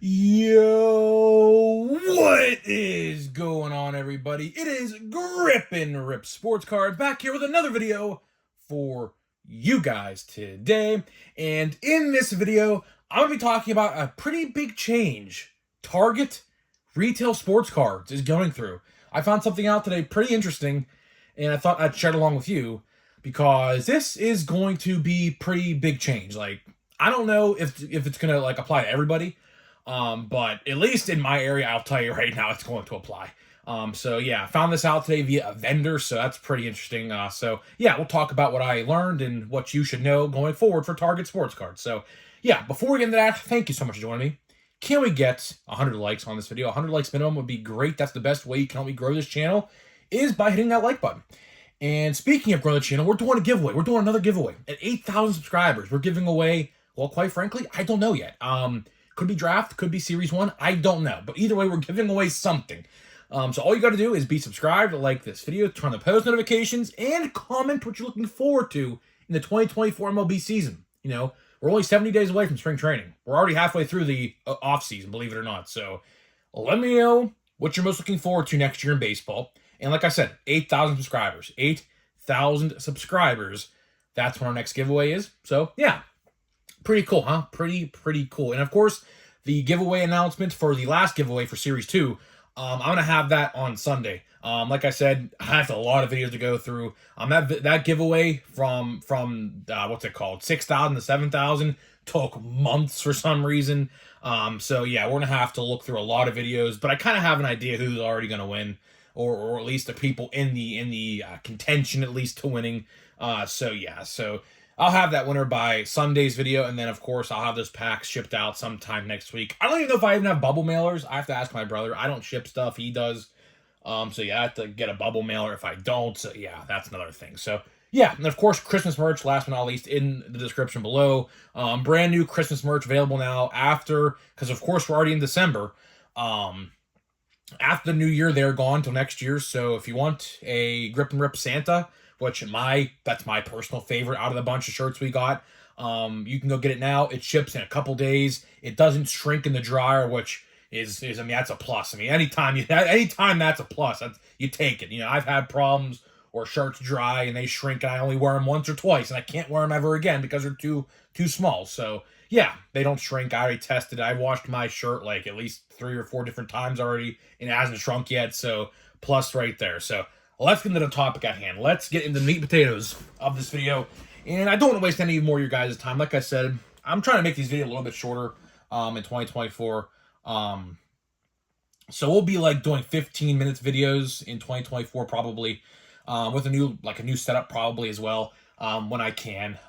Yo, what is going on, everybody? It is Grip and Rip Sports Card back here with another video for you guys today. And in this video, I'm going to be talking about a pretty big change Target retail sports cards is going through. I found something out today pretty interesting, and I thought I'd share it along with you because this is going to be pretty big change. Like, I don't know if it's going to apply to everybody. But at least in my area, I'll tell you right now, it's going to apply. So yeah, I found this out today via a vendor, so that's pretty interesting. So yeah, we'll talk about what I learned and what you should know going forward for Target sports cards. So yeah, before we get into that, thank you so much for joining me. Can we get 100 likes on this video? 100 likes minimum would be great. That's the best way you can help me grow this channel is by hitting that like button. And speaking of growing the channel, we're doing a giveaway. We're doing another giveaway. At 8,000 subscribers, we're giving away, well, quite frankly, I don't know yet. Could be draft, could be series 1, I don't know. But either way, we're giving away something. So all you got to do is be subscribed, like this video, turn on the post notifications, and comment what you're looking forward to in the 2024 MLB season. You know, we're only 70 days away from spring training. We're already halfway through the off season, believe it or not. So let me know what you're most looking forward to next year in baseball. And like I said, 8,000 subscribers. 8,000 subscribers. That's when our next giveaway is. So yeah. Pretty cool, huh? Pretty cool. And of course, the giveaway announcement for the last giveaway for Series 2, I'm going to have that on Sunday. Like I said, I have a lot of videos to go through. That giveaway from what's it called? 6,000 to 7,000 took months for some reason. So yeah, we're going to have to look through a lot of videos, but I kind of have an idea who's already going to win, or at least the people in the contention at least to winning. So yeah, so I'll have that winner by Sunday's video, and then, of course, I'll have those packs shipped out sometime next week. I don't even know if I even have bubble mailers. I have to ask my brother. I don't ship stuff. He does. So, yeah, I have to get a bubble mailer if I don't. So, yeah, that's another thing. So, yeah, and, of course, Christmas merch, last but not least, in the description below. Brand new Christmas merch available now after, because, of course, we're already in December. After the new year, they're gone until next year. So, if you want a Grip and Rip Santa, which that's my personal favorite out of the bunch of shirts we got. You can go get it now. It ships in a couple days. It doesn't shrink in the dryer, which is I mean, that's a plus. I mean, anytime that's a plus. You take it. You know, I've had problems where shirts dry and they shrink, and I only wear them once or twice, and I can't wear them ever again because they're too small. So yeah, they don't shrink. I already tested it. I washed my shirt like at least 3 or 4 different times already, and it hasn't shrunk yet. So plus right there. So let's get into the topic at hand. Let's get into the meat and potatoes of this video. And I don't want to waste any more of your guys' time. Like I said, I'm trying to make these videos a little bit shorter in 2024. So we'll be like doing 15 minutes videos in 2024 probably, with a new setup probably as well, when I can.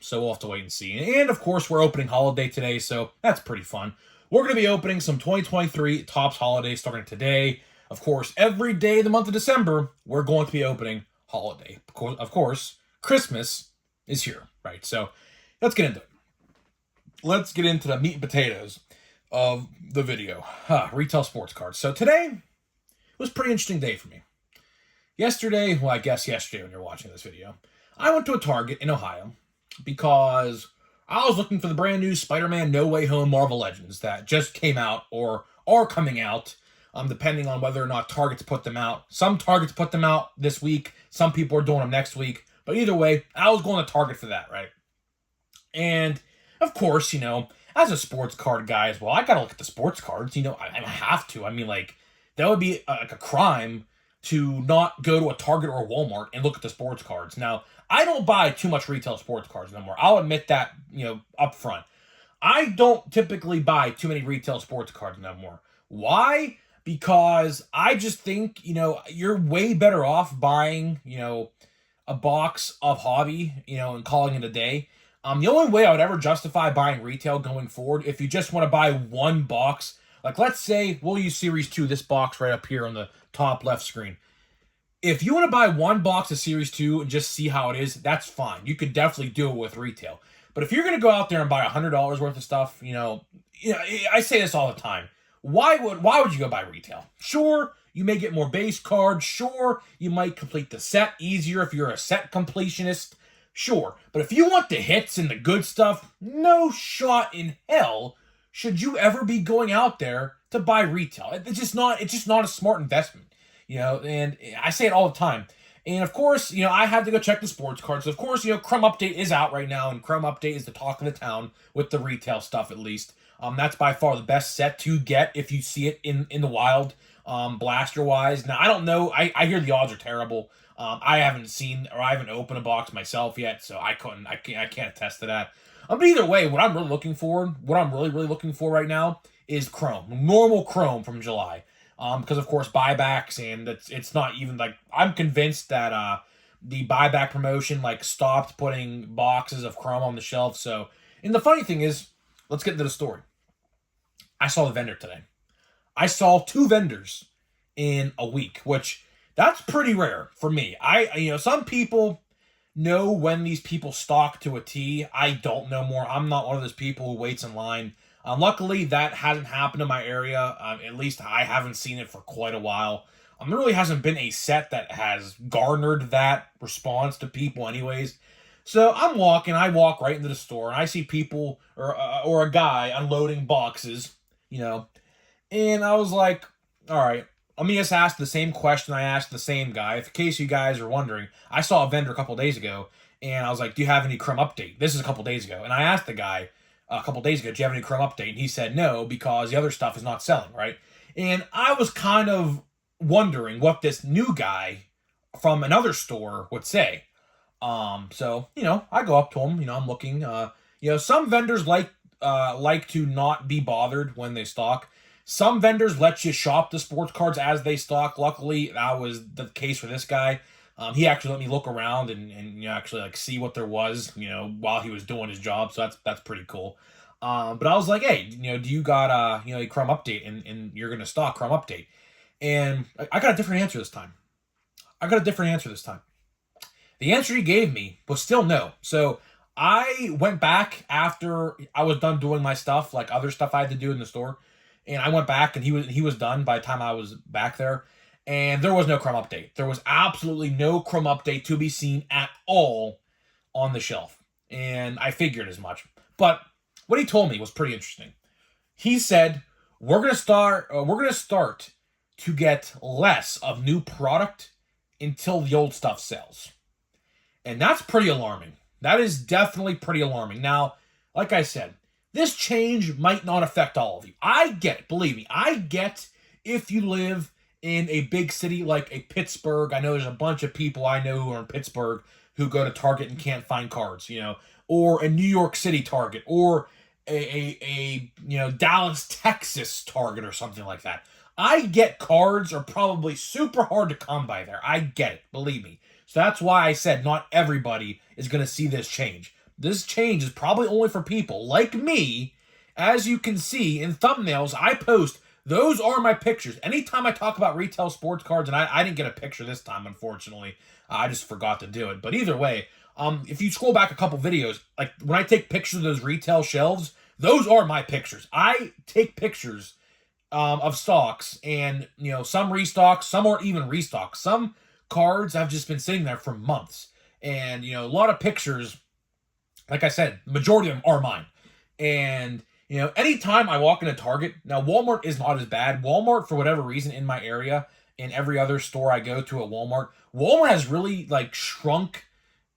So we'll have to wait and see. And of course, we're opening holiday today, so that's pretty fun. We're going to be opening some 2023 Topps holiday starting today. Of course, every day of the month of December, we're going to be opening holiday. Of course, Christmas is here, right? So let's get into it. Let's get into the meat and potatoes of the video. Retail sports cards. So today was a pretty interesting day for me. Yesterday, well, I guess yesterday when you're watching this video, I went to a Target in Ohio because I was looking for the brand new Spider-Man No Way Home Marvel Legends that just came out or are coming out. Depending on whether or not Target's put them out. Some Targets put them out this week. Some people are doing them next week. But either way, I was going to Target for that, right? And, of course, you know, as a sports card guy as well, I got to look at the sports cards. You know, I have to. I mean, like, that would be like a crime to not go to a Target or a Walmart and look at the sports cards. Now, I don't buy too much retail sports cards no more. I'll admit that, you know, up front. I don't typically buy too many retail sports cards no more. Why? Because I just think, you know, you're way better off buying, you know, a box of hobby, you know, and calling it a day. The only way I would ever justify buying retail going forward, if you just want to buy one box, like let's say we'll use Series 2, this box right up here on the top left screen. If you want to buy one box of Series 2 and just see how it is, that's fine. You could definitely do it with retail. But if you're going to go out there and buy $100 worth of stuff, you know, I say this all the time. Why would you go buy retail? Sure, you may get more base cards. Sure, you might complete the set easier if you're a set completionist. Sure, but if you want the hits and the good stuff, no shot in hell should you ever be going out there to buy retail? It's just not a smart investment, and I say it all the time. And of course, I had to go check the sports cards. So of course, Crumb Update is out right now, and Crumb Update is the talk of the town with the retail stuff, at least. That's by far the best set to get if you see it in the wild, blaster wise. Now I don't know. I hear the odds are terrible. I haven't seen or I haven't opened a box myself yet, so I can't attest to that. But either way, what I'm really looking for, really looking for right now is Chrome, normal Chrome from July. Because of course buybacks, and it's not even like I'm convinced that the buyback promotion stopped putting boxes of Chrome on the shelf. So, and the funny thing is, let's get into the story. I saw the vendor today. I saw 2 vendors in a week, which that's pretty rare for me. Some people know when these people stock to a T. I don't know more. I'm not one of those people who waits in line. Luckily, that hasn't happened in my area. At least I haven't seen it for quite a while. There really hasn't been a set that has garnered that response to people anyways. So I walk right into the store, and I see people or a guy unloading boxes, and I was like, all right, let me just ask the same question I asked the same guy. In case you guys are wondering, I saw a vendor a couple days ago, and I was like, do you have any Crumb Update? This is a couple days ago. And I asked the guy a couple days ago, do you have any Crumb Update? And he said no, because the other stuff is not selling, right? And I was kind of wondering what this new guy from another store would say. So, I go up to him, I'm looking, some vendors like to not be bothered when they stock. Some vendors let you shop the sports cards as they stock. Luckily, that was the case for this guy. He actually let me look around and actually see what there was, while he was doing his job. So that's pretty cool. But I was like, hey, do you got a Crumb Update and you're gonna stock Crumb Update? And I got a different answer this time. The answer he gave me was still no. So I went back after I was done doing my stuff, like other stuff I had to do in the store. And I went back, and he was done by the time I was back there. And there was no Crumb Update. There was absolutely no Crumb Update to be seen at all on the shelf. And I figured as much. But what he told me was pretty interesting. He said, we're going to start to get less of new product until the old stuff sells. And that's pretty alarming. That is definitely pretty alarming. Now, like I said, this change might not affect all of you. I get it. Believe me, I get if you live in a big city like a Pittsburgh. I know there's a bunch of people I know who are in Pittsburgh who go to Target and can't find cards, or a New York City Target, or a Dallas, Texas Target or something like that. I get cards are probably super hard to come by there. I get it. Believe me. So that's why I said not everybody is going to see this change. This change is probably only for people like me. As you can see in thumbnails I post, those are my pictures. Anytime I talk about retail sports cards, and I didn't get a picture this time, unfortunately. I just forgot to do it. But either way, if you scroll back a couple videos, like when I take pictures of those retail shelves, those are my pictures. I take pictures of stocks, and some restocks, some aren't even restocks. Some cards have just been sitting there for months. And a lot of pictures, like I said, the majority of them are mine. And anytime I walk into Target, now Walmart is not as bad. Walmart, for whatever reason, in my area, in every other store I go to at Walmart has really shrunk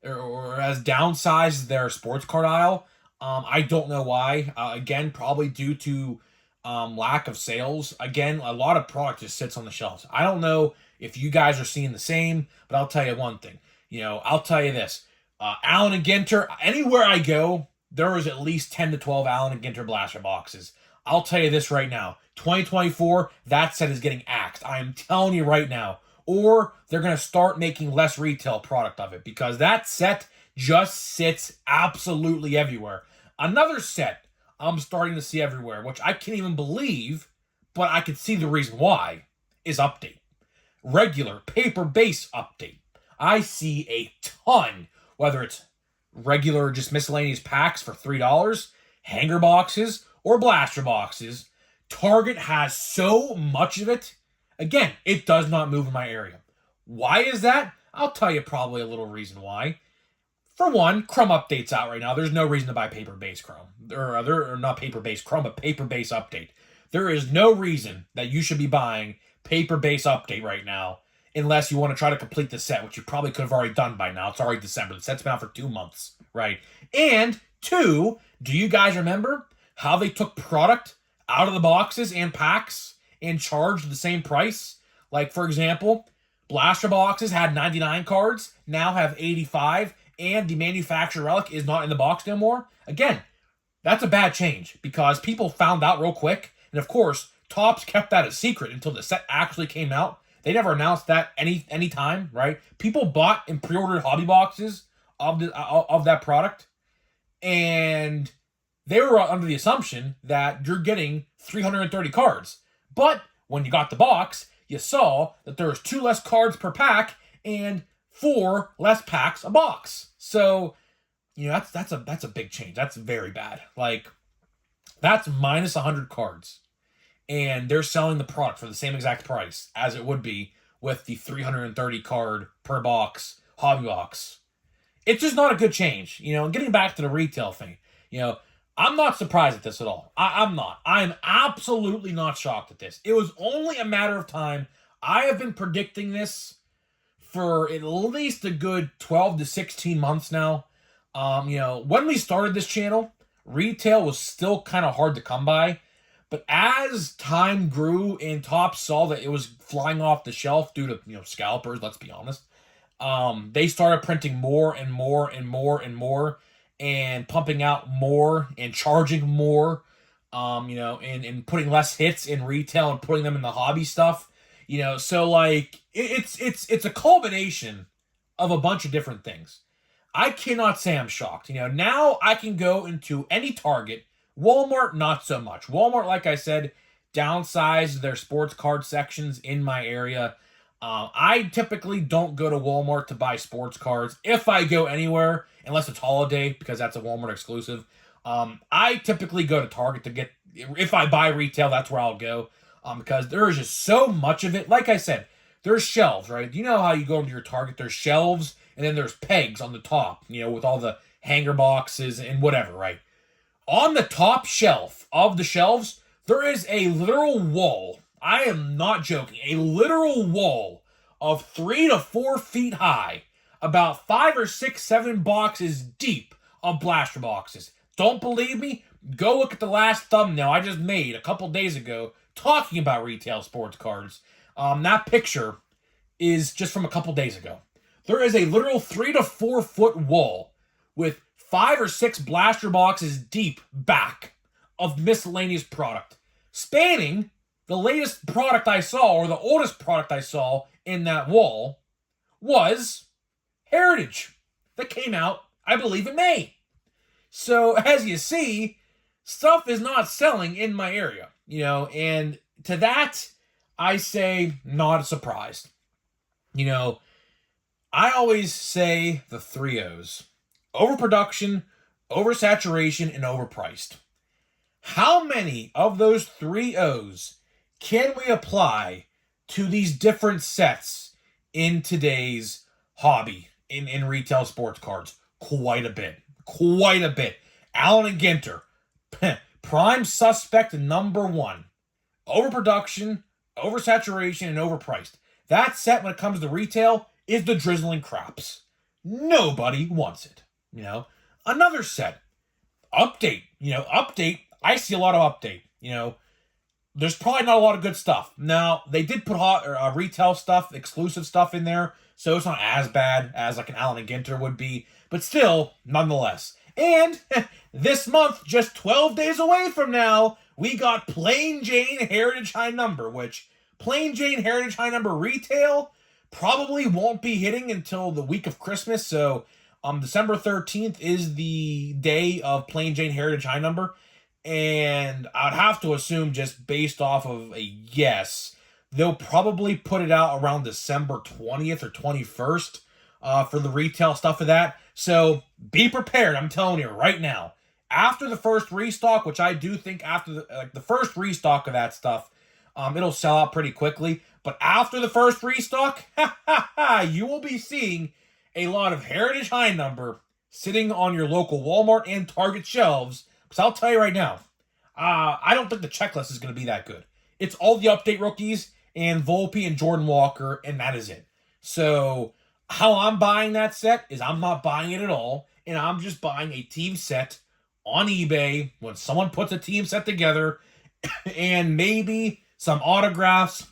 or has downsized their sports card aisle. I don't know why. Again, probably due to lack of sales. Again, a lot of product just sits on the shelves. I don't know if you guys are seeing the same, but I'll tell you one thing. I'll tell you this. Allen and Ginter, anywhere I go, there is at least 10 to 12 Allen and Ginter blaster boxes. I'll tell you this right now. 2024, that set is getting axed. I am telling you right now. Or they're going to start making less retail product of it, because that set just sits absolutely everywhere. Another set I'm starting to see everywhere, which I can't even believe, but I can see the reason why, is Update. Regular paper base Update. I see a ton, whether it's regular just miscellaneous packs for $3, hanger boxes, or blaster boxes. Target has so much of it. Again, it does not move in my area. Why is that? I'll tell you probably a little reason why. For one, Chrome update's out right now. There's no reason to buy paper-based Chrome. Or not paper-based Chrome, but paper-based update. There is no reason that you should be buying paper-based update right now unless you want to try to complete the set, which you probably could have already done by now. It's already December. The set's been out for 2 months, right? And two, do you guys remember how they took product out of the boxes and packs and charged the same price? Like, for example, blaster boxes had 99 cards, now have 85, and the manufacturer relic is not in the box no more. Again, that's a bad change because people found out real quick. And of course, Topps kept that a secret until the set actually came out. They never announced that any time, right? People bought and pre-ordered hobby boxes of that product, and they were under the assumption that you're getting 330 cards. But when you got the box, you saw that there was 2 less cards per pack and 4 less packs a box. So, that's a big change. That's very bad. Like, that's minus 100 cards. And they're selling the product for the same exact price as it would be with the 330 card per box hobby box. It's just not a good change. Getting back to the retail thing, I'm not surprised at this at all. I'm not. I'm absolutely not shocked at this. It was only a matter of time. I have been predicting this for at least a good 12 to 16 months now. When we started this channel, retail was still kind of hard to come by. But as time grew and Topps saw that it was flying off the shelf due to, scalpers, let's be honest, they started printing more and more and more and more and pumping out more and charging more, and putting less hits in retail and putting them in the hobby stuff. So like it's a culmination of a bunch of different things. I cannot say I'm shocked. Now I can go into any Target. Walmart, not so much. Walmart, like I said, downsized their sports card sections in my area. I typically don't go to Walmart to buy sports cards. If I go anywhere, unless it's holiday, because that's a Walmart exclusive, I typically go to Target to get, if I buy retail, that's where I'll go, because there is just so much of it. Like I said, there's shelves, right? You know how you go into your Target, there's shelves, and then there's pegs on the top, with all the hanger boxes and whatever, right? On the top shelf of the shelves, there is a literal wall. I am not joking. A literal wall of 3 to 4 feet high, about 5 or 6, 7 boxes deep of blaster boxes. Don't believe me? Go look at the last thumbnail I just made a couple days ago talking about retail sports cards. That picture is just from a couple days ago. There is a literal 3 to 4 foot wall with 5 or 6 blaster boxes deep back of miscellaneous product, spanning the latest product I saw, or the oldest product I saw in that wall, was Heritage that came out, I believe, in May. So, as you see, stuff is not selling in my area, and to that, I say not surprised. I always say the 3 O's. Overproduction, oversaturation, and overpriced. How many of those 3 O's can we apply to these different sets in today's hobby, in retail sports cards? Quite a bit. Quite a bit. Allen and Ginter, prime suspect number 1. Overproduction, oversaturation, and overpriced. That set, when it comes to retail, is the drizzling craps. Nobody wants it. Another set, update, update. I see a lot of update, there's probably not a lot of good stuff. Now, they did put retail stuff, exclusive stuff in there, so it's not as bad as like an Allen and Ginter would be, but still, nonetheless. And this month, just 12 days away from now, we got Plain Jane Heritage High Number, which Plain Jane Heritage High Number retail probably won't be hitting until the week of Christmas, so December 13th is the day of Plain Jane Heritage High Number, and I'd have to assume, just based off of a guess, they'll probably put it out around December 20th or 21st for the retail stuff of that. So be prepared, I'm telling you right now. After the first restock, which I do think after the first restock of that stuff, it'll sell out pretty quickly. But after the first restock, you will be seeing a lot of Heritage High Number sitting on your local Walmart and Target shelves. Because I'll tell you right now, I don't think the checklist is going to be that good. It's all the update rookies and Volpe and Jordan Walker, and that is it. So how I'm buying that set is I'm not buying it at all, and I'm just buying a team set on eBay when someone puts a team set together, and maybe some autographs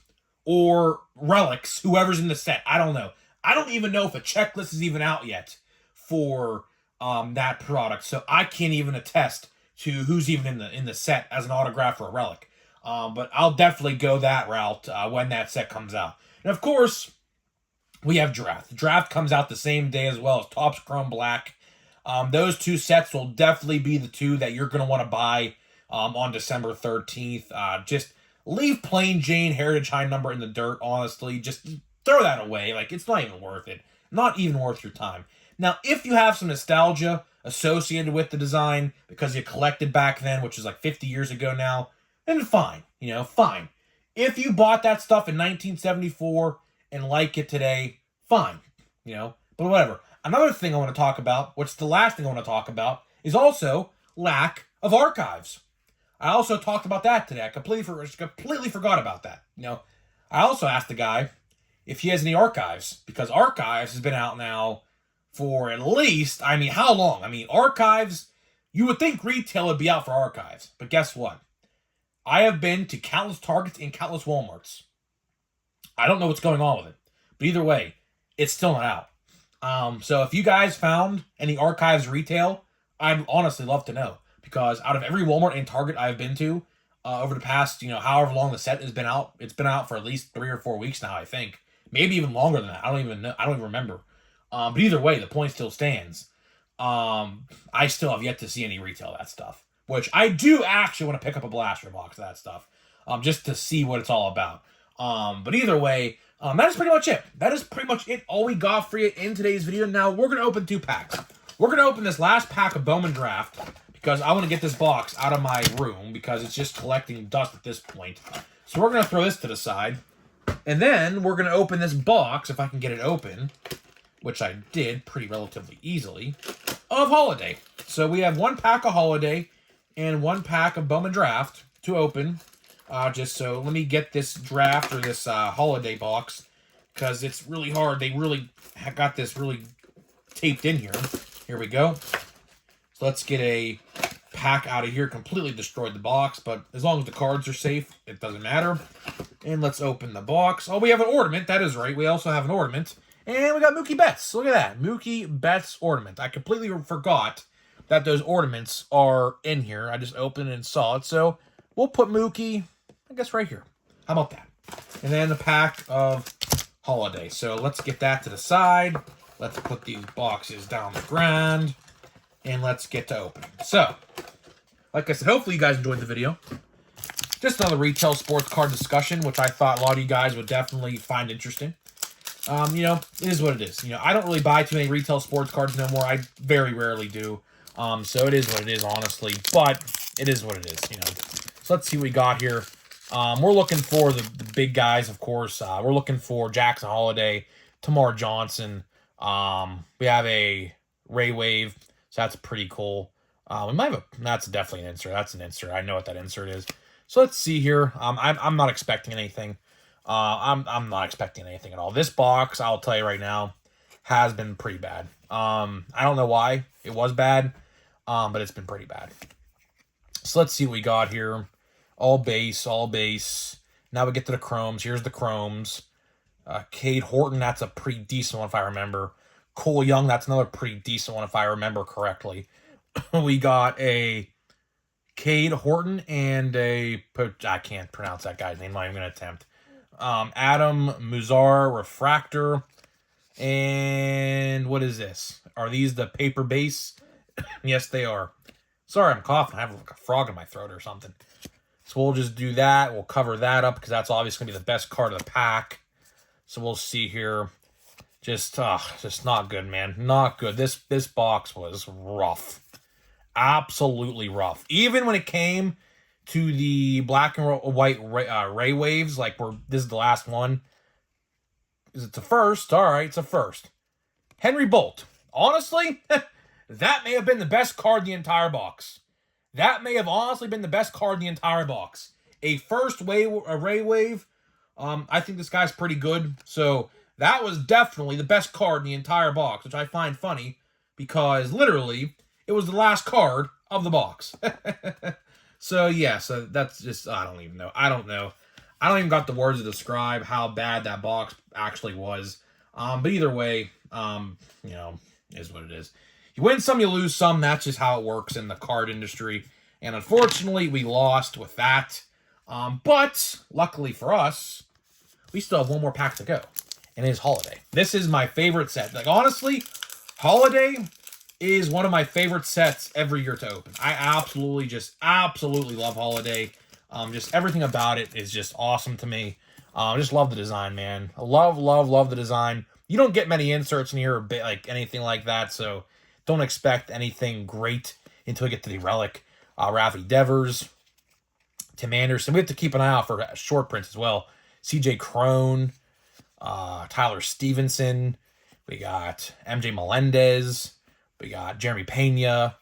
or relics, whoever's in the set. I don't know. I don't even know if a checklist is even out yet for that product, so I can't even attest to who's even in the set as an autograph or a relic. But I'll definitely go that route when that set comes out. And of course, we have Draft. Draft comes out the same day as well as Topps Chrome Black. Those two sets will definitely be the two that you're going to want to buy on December 13th. Just leave plain Jane Heritage High Number in the dirt, honestly. Just throw that away. Like, it's not even worth it. Not even worth your time. Now, if you have some nostalgia associated with the design because you collected back then, which is like 50 years ago now, then fine. Fine. If you bought that stuff in 1974 and like it today, fine. But whatever. Another thing I want to talk about, which is the last thing I want to talk about, is also lack of archives. I also talked about that today. I completely forgot about that. I also asked the guy if he has any archives, because archives has been out now for at least, how long? Archives, you would think retail would be out for archives, but guess what? I have been to countless Targets and countless Walmarts. I don't know what's going on with it, but either way, it's still not out. So if you guys found any archives retail, I'd honestly love to know, because out of every Walmart and Target I've been to over the past, however long the set has been out, it's been out for at least 3 or 4 weeks now, I think. Maybe even longer than that. I don't even know. I don't even remember. But either way, the point still stands. I still have yet to see any retail of that stuff, which I do actually want to pick up a blaster box of that stuff, just to see what it's all about. But either way, that is pretty much it. That is pretty much it. All we got for you in today's video. Now, we're going to open 2 packs. We're going to open this last pack of Bowman Draft because I want to get this box out of my room because it's just collecting dust at this point. So we're going to throw this to the side. And then we're going to open this box, if I can get it open, which I did pretty relatively easily, of Holiday. So we have 1 pack of Holiday and 1 pack of Bowman Draft to open. Just so, let me get this draft or this Holiday box, because it's really hard. They really got this really taped in here. Here we go. So let's get a pack out of here. Completely destroyed the box, but as long as the cards are safe, it doesn't matter. And let's open the box. Oh, we have an ornament. That is right. We also have an ornament. And we got Mookie Betts. Look at that. Mookie Betts ornament. I completely forgot that those ornaments are in here. I just opened and saw it. So we'll put Mookie, I guess, right here. How about that? And then the pack of Holiday. So let's get that to the side. Let's put these boxes down the ground. And let's get to opening. So, like I said, hopefully you guys enjoyed the video. Just another retail sports card discussion, which I thought a lot of you guys would definitely find interesting. It is what it is. I don't really buy too many retail sports cards no more. I very rarely do. So it is what it is, honestly. But it is what it is, So let's see what we got here. We're looking for the big guys, of course. We're looking for Jackson Holiday, Tamar Johnson. We have a Ray Wave, so that's pretty cool. We might have that's definitely an insert. That's an insert. I know what that insert is. So let's see here. I'm not expecting anything. I'm not expecting anything at all. This box, I'll tell you right now, has been pretty bad. I don't know why it was bad, but it's been pretty bad. So let's see what we got here. All base, all base. Now we get to the chromes. Here's the chromes. Cade Horton, that's a pretty decent one if I remember. Cole Young, that's another pretty decent one if I remember correctly. We got a Cade Horton and I can't pronounce that guy's name. I'm not even going to attempt. Adam Muzar Refractor. And what is this? Are these the paper base? Yes, they are. Sorry, I'm coughing. I have like a frog in my throat or something. So we'll just do that. We'll cover that up because that's obviously going to be the best card of the pack. So we'll see here. Just not good, man. Not good. This box was rough. Absolutely rough. Even when it came to the black and white Ray Waves, like this is the last one. Is it the first? All right, it's a first. Henry Bolt. Honestly, that may have been the best card in the entire box. That may have honestly been the best card in the entire box. A first wave, a Ray Wave. I think this guy's pretty good. So that was definitely the best card in the entire box, which I find funny because literally it was the last card of the box. So yeah, so that's just, I don't even know. I don't know. I don't even got the words to describe how bad that box actually was. But either way, you know, is what it is. You win some, you lose some. That's just how it works in the card industry. And unfortunately, we lost with that. But luckily for us, we still have one more pack to go. And it is Holiday. This is my favorite set. Like, honestly, Holiday is one of my favorite sets every year to open. I absolutely love Holiday. Just everything about it is just awesome to me. I just love the design, man. I love the design. You don't get many inserts in here or like anything like that, so don't expect anything great until we get to the Relic. Rafi Devers, Tim Anderson. We have to keep an eye out for short prints as well. CJ Crone, Tyler Stevenson. We got MJ Melendez. We got Jeremy Pena.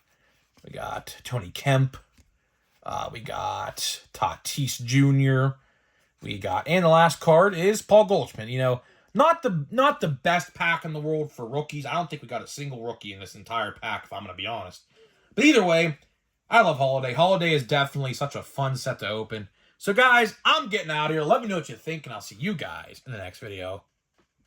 We got Tony Kemp. We got Tatis Jr. We got, and the last card is Paul Goldschmidt. You know, not the best pack in the world for rookies. I don't think we got a single rookie in this entire pack, if I'm going to be honest. But either way, I love Holiday. Holiday is definitely such a fun set to open. So guys, I'm getting out of here. Let me know what you think, and I'll see you guys in the next video.